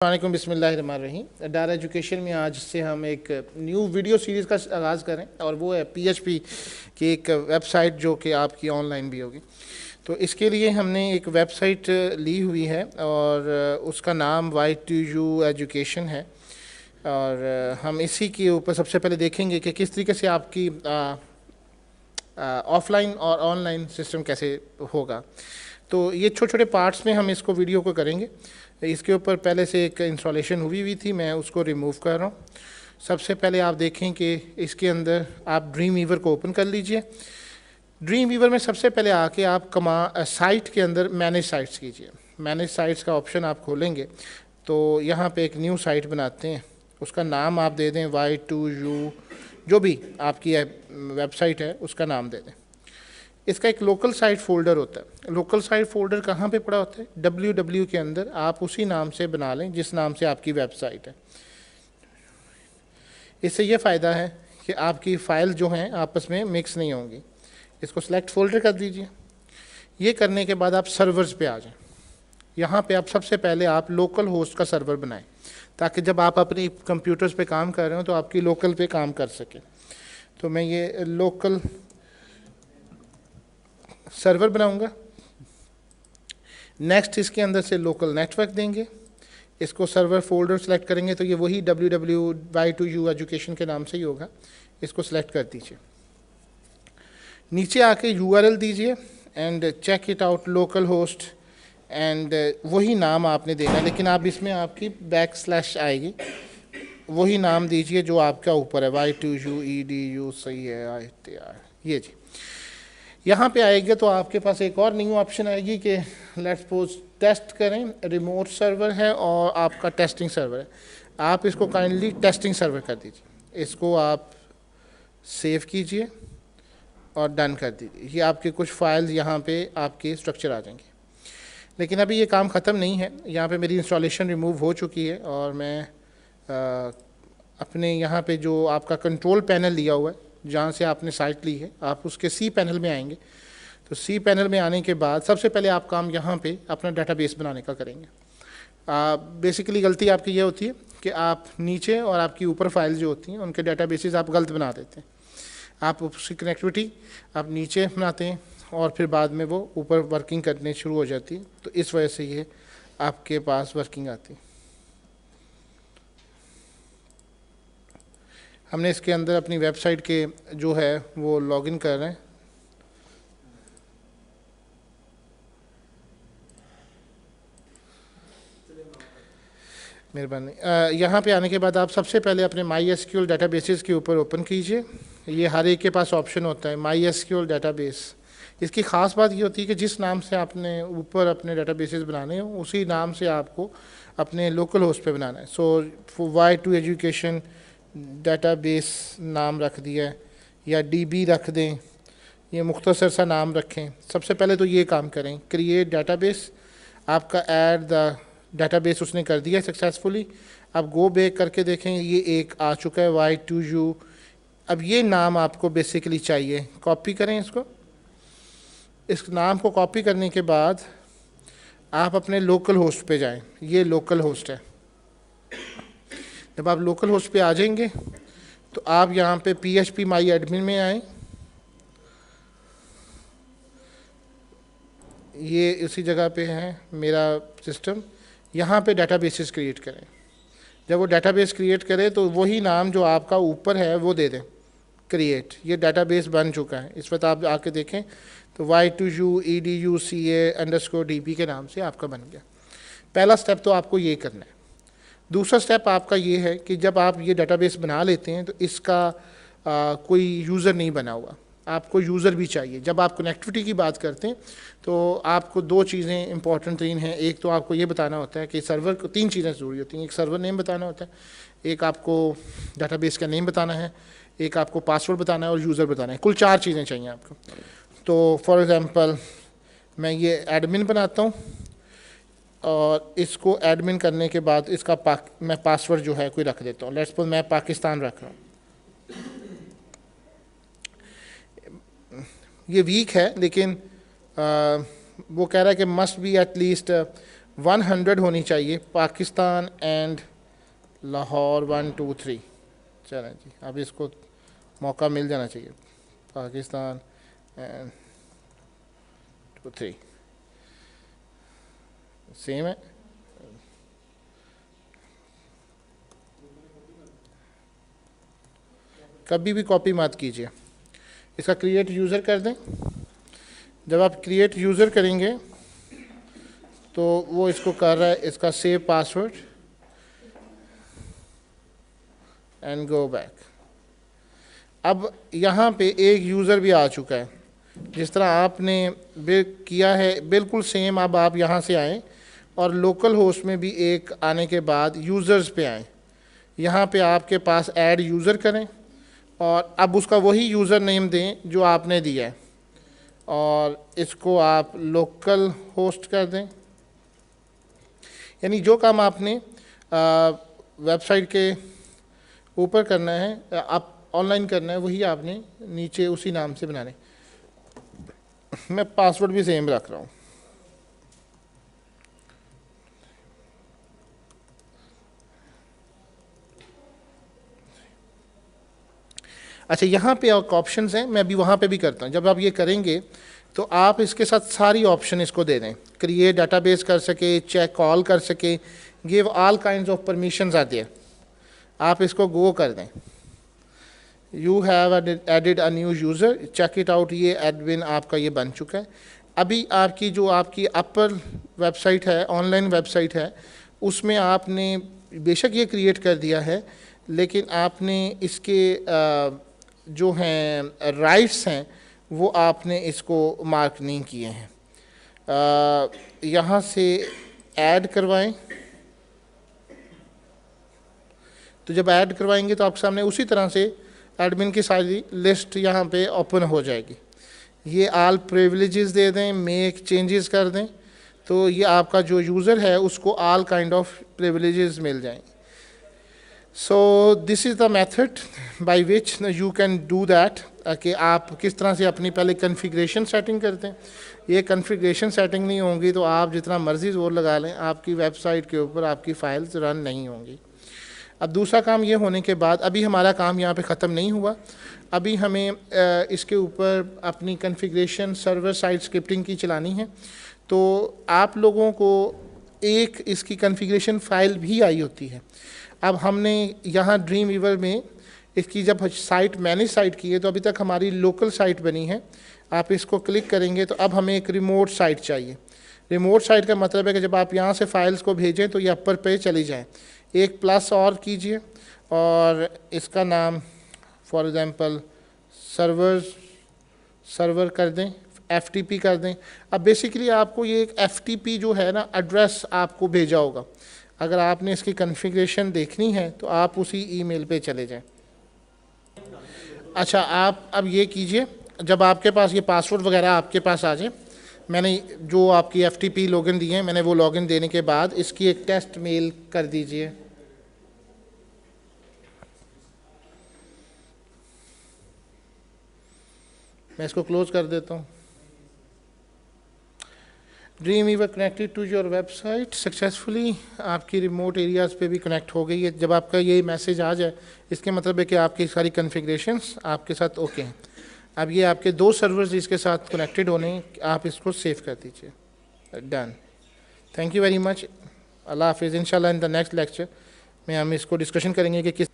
अस्सलामुअलैकुम बिस्मिल्लाहिर्रहमानिर्रहीम। डार एजुकेशन में आज से हम एक न्यू वीडियो सीरीज़ का आगाज़ करें और वो है पीएचपी की एक वेबसाइट जो कि आपकी ऑनलाइन भी होगी। तो इसके लिए हमने एक वेबसाइट ली हुई है और उसका नाम Y2U एजुकेशन है और हम इसी के ऊपर सबसे पहले देखेंगे कि किस तरीके से आपकी ऑफ़लाइन और ऑनलाइन सिस्टम कैसे होगा। तो ये छोटे छोटे पार्ट्स में हम इसको वीडियो को करेंगे। इसके ऊपर पहले से एक इंस्टॉलेशन हुई थी, मैं उसको रिमूव कर रहा हूँ। सबसे पहले आप देखें कि इसके अंदर आप ड्रीम वीवर को ओपन कर लीजिए। ड्रीम वीवर में सबसे पहले आके आप साइट के अंदर मैनेज साइट्स कीजिए। मैनेज साइट्स का ऑप्शन आप खोलेंगे तो यहाँ पे एक न्यू साइट बनाते हैं, उसका नाम आप दे दें Y2U, जो भी आपकी वेबसाइट है उसका नाम दे दें। इसका एक लोकल साइट फ़ोल्डर होता है। लोकल साइट फ़ोल्डर कहाँ पे पड़ा होता है? www के अंदर आप उसी नाम से बना लें जिस नाम से आपकी वेबसाइट है। इससे ये फ़ायदा है कि आपकी फ़ाइल जो हैं आपस में मिक्स नहीं होंगी। इसको सेलेक्ट फ़ोल्डर कर दीजिए। ये करने के बाद आप सर्वर्स पे आ जाएं। यहाँ पे आप सबसे पहले आप लोकल होस्ट का सर्वर बनाएं ताकि जब आप अपने कंप्यूटर्स पे काम कर रहे हो तो आपकी लोकल पे काम कर सकें। तो मैं ये लोकल सर्वर बनाऊंगा। नेक्स्ट इसके अंदर से लोकल नेटवर्क देंगे। इसको सर्वर फोल्डर सेलेक्ट करेंगे तो ये वही www.y2u एजुकेशन के नाम से ही होगा। इसको सेलेक्ट कर दीजिए। नीचे आके URL दीजिए and check it out local host and वही नाम आपने देना है, लेकिन आप इसमें आपकी बैकस्लैश आएगी, वही नाम दीजिए जो आपका ऊपर है Y2U edu। सही है ये जी। यहाँ पे आएगा तो आपके पास एक और न्यू ऑप्शन आएगी कि लेट्स सपोज टेस्ट करें। रिमोट सर्वर है और आपका टेस्टिंग सर्वर है। आप इसको काइंडली टेस्टिंग सर्वर कर दीजिए। इसको आप सेव कीजिए और डन कर दीजिए। ये आपके कुछ फाइल्स यहाँ पे आपके स्ट्रक्चर आ जाएंगे। लेकिन अभी ये काम ख़त्म नहीं है। यहाँ पे मेरी इंस्टॉलेशन रिमूव हो चुकी है और मैं अपने यहाँ पे जो आपका कंट्रोल पैनल लिया हुआ है जहाँ से आपने साइट ली है, आप उसके सी पैनल में आएंगे। तो सी पैनल में आने के बाद सबसे पहले आप काम यहाँ पे अपना डाटाबेस बनाने का करेंगे। बेसिकली गलती आपकी ये होती है कि आप नीचे और आपकी ऊपर फाइल जो होती हैं उनके डाटाबेसेस आप गलत बना देते हैं। आप उसकी कनेक्टिविटी आप नीचे बनाते हैं और फिर बाद में वो ऊपर वर्किंग करने शुरू हो जाती है। तो इस वजह से ये आपके पास वर्किंग आती है। हमने इसके अंदर अपनी वेबसाइट के जो है वो लॉगिन कर रहे हैं। मेहरबानी। यहाँ पे आने के बाद आप सबसे पहले अपने MySQL डाटाबेसेस के ऊपर ओपन कीजिए। ये हर एक के पास ऑप्शन होता है MySQL डाटाबेस। इसकी ख़ास बात ये होती है कि जिस नाम से आपने ऊपर अपने डाटाबेसेस बनाने हो उसी नाम से आपको अपने लोकल होस्ट पे बनाना है। सो Y2 एजुकेशन डाटाबेस नाम रख दिया है या DB रख दें, ये मुख्तसर सा नाम रखें। सबसे पहले तो ये काम करें, क्रिएट डाटाबेस। आपका ऐड द डाटाबेस उसने कर दिया सक्सेसफुली। अब गो बैक करके देखें, ये एक आ चुका है Y2U। अब ये नाम आपको बेसिकली चाहिए, कॉपी करें इसको। इस नाम को कॉपी करने के बाद आप अपने लोकल होस्ट पे जाएं। ये लोकल होस्ट है। जब आप लोकल होस्ट पे आ जाएंगे तो आप यहाँ पे PHP माई एडमिन में आएँ। ये इसी जगह पे है मेरा सिस्टम। यहाँ पे डाटाबेसेस क्रिएट करें। जब वो डाटाबेस क्रिएट करे तो वही नाम जो आपका ऊपर है वो दे दें, क्रिएट। ये डाटाबेस बन चुका है। इस वक्त आप आके देखें तो Y2U edu ca_db के नाम से आपका बन गया। पहला स्टेप तो आपको ये करना है। दूसरा स्टेप आपका ये है कि जब आप ये डाटाबेस बना लेते हैं तो इसका कोई यूज़र नहीं बना हुआ, आपको यूज़र भी चाहिए। जब आप कनेक्टिविटी की बात करते हैं तो आपको दो चीज़ें इंपॉर्टेंट तीन हैं। एक तो आपको ये बताना होता है कि सर्वर को तीन चीज़ें ज़रूरी होती हैं। एक सर्वर नेम बताना होता है, एक आपको डाटाबेस का नेम बताना है, एक आपको पासवर्ड बताना है और यूज़र बताना है। कुल चार चीज़ें चाहिए आपको। तो फॉर एग्ज़ाम्पल मैं ये एडमिन बनाता हूँ और इसको एडमिन करने के बाद इसका मैं पासवर्ड जो है कोई रख देता हूँ। लेट्स सपोज मैं पाकिस्तान रख रहा हूँ। ये वीक है लेकिन वो कह रहा है कि मस्ट बी एटलीस्ट 100 होनी चाहिए, पाकिस्तान एंड लाहौर 1 2 3। चलें जी, अब इसको मौका मिल जाना चाहिए, पाकिस्तान एंड 2 3 सेम है। कभी भी कॉपी मत कीजिए, इसका क्रिएट यूज़र कर दें। जब आप क्रिएट यूज़र करेंगे तो वो इसको कर रहा है, इसका save password and go back. अब यहाँ पे एक यूज़र भी आ चुका है, जिस तरह आपने किया है बिल्कुल सेम। अब आप यहाँ से आएँ और लोकल होस्ट में भी एक आने के बाद यूज़र्स पे आएँ, यहाँ पे आपके पास ऐड यूज़र करें और अब उसका वही यूज़र नेम दें जो आपने दिया है और इसको आप लोकल होस्ट कर दें। यानी जो काम आपने वेबसाइट के ऊपर करना है, आप ऑनलाइन करना है, वही आपने नीचे उसी नाम से बनाने। मैं पासवर्ड भी सेम रख रहा हूँ। अच्छा, यहाँ पे ऑप्शंस हैं, मैं अभी वहाँ पे भी करता हूँ। जब आप ये करेंगे तो आप इसके साथ सारी ऑप्शन इसको दे दें, क्रिएट डाटाबेस कर सके, चेक ऑल कर सके, give all kinds of permissions आती है, आप इसको गो कर दें। You have added a new user, check it out, ये एडमिन आपका ये बन चुका है। अभी आपकी जो आपकी अपर वेबसाइट है, ऑनलाइन वेबसाइट है, उसमें आपने बेशक ये क्रिएट कर दिया है, लेकिन आपने इसके जो हैं राइट्स हैं वो आपने इसको मार्क नहीं किए हैं। यहाँ से ऐड करवाएं, तो जब ऐड करवाएंगे तो आपके सामने उसी तरह से एडमिन की सारी लिस्ट यहाँ पे ओपन हो जाएगी। ये ऑल प्रिविलेजेस दे दें, मेक चेंजेस कर दें, तो ये आपका जो यूज़र है उसको ऑल काइंड ऑफ प्रिविलेजेस मिल जाएंगे। So this is the method by which you can do that, कि आप किस तरह से अपनी पहले कन्फिग्रेशन सेटिंग करते हैं। ये कन्फिग्रेशन सेटिंग नहीं होंगी तो आप जितना मर्जी जोर लगा लें, आपकी वेबसाइट के ऊपर आपकी फ़ाइल्स रन नहीं होंगी। अब दूसरा काम ये होने के बाद, अभी हमारा काम यहाँ पे ख़त्म नहीं हुआ, अभी हमें इसके ऊपर अपनी कन्फिग्रेशन सर्वर साइड स्क्रिप्टिंग की चलानी है। तो आप लोगों को एक इसकी कन्फिग्रेशन फ़ाइल भी आई होती है। अब हमने यहाँ ड्रीम वीवर में इसकी जब साइट मैनेज साइट की है तो अभी तक हमारी लोकल साइट बनी है। आप इसको क्लिक करेंगे तो अब हमें एक रिमोट साइट चाहिए। रिमोट साइट का मतलब है कि जब आप यहाँ से फाइल्स को भेजें तो ये अपर पे चली जाएँ। एक प्लस और कीजिए और इसका नाम फॉर एग्ज़ाम्पल सर्वर कर दें, FTP कर दें। अब बेसिकली आपको ये एक FTP जो है ना एड्रेस आपको भेजा होगा। अगर आपने इसकी कॉन्फ़िगरेशन देखनी है तो आप उसी ईमेल पे चले जाएं। अच्छा, आप अब ये कीजिए, जब आपके पास ये पासवर्ड वगैरह आपके पास आ जाए, मैंने जो आपकी FTP लॉगिन दिए हैं, मैंने वो लॉगिन देने के बाद इसकी एक टेस्ट मेल कर दीजिए। मैं इसको क्लोज कर देता हूँ। Dream weaver connected to your website successfully, आपकी रिमोट एरियाज़ पे भी कनेक्ट हो गई है। जब आपका ये मैसेज आ जाए इसके मतलब है कि आपकी सारी कॉन्फ़िगरेशंस आपके साथ ओके हैं। अब ये आपके 2 सर्वर्स जिसके साथ कनेक्टेड होने, आप इसको सेव कर दीजिए। Done, thank you very much, अल्लाह हाफिज़। इंशाल्लाह इन द नेक्स्ट लेक्चर में हम इसको डिस्कशन करेंगे कि किस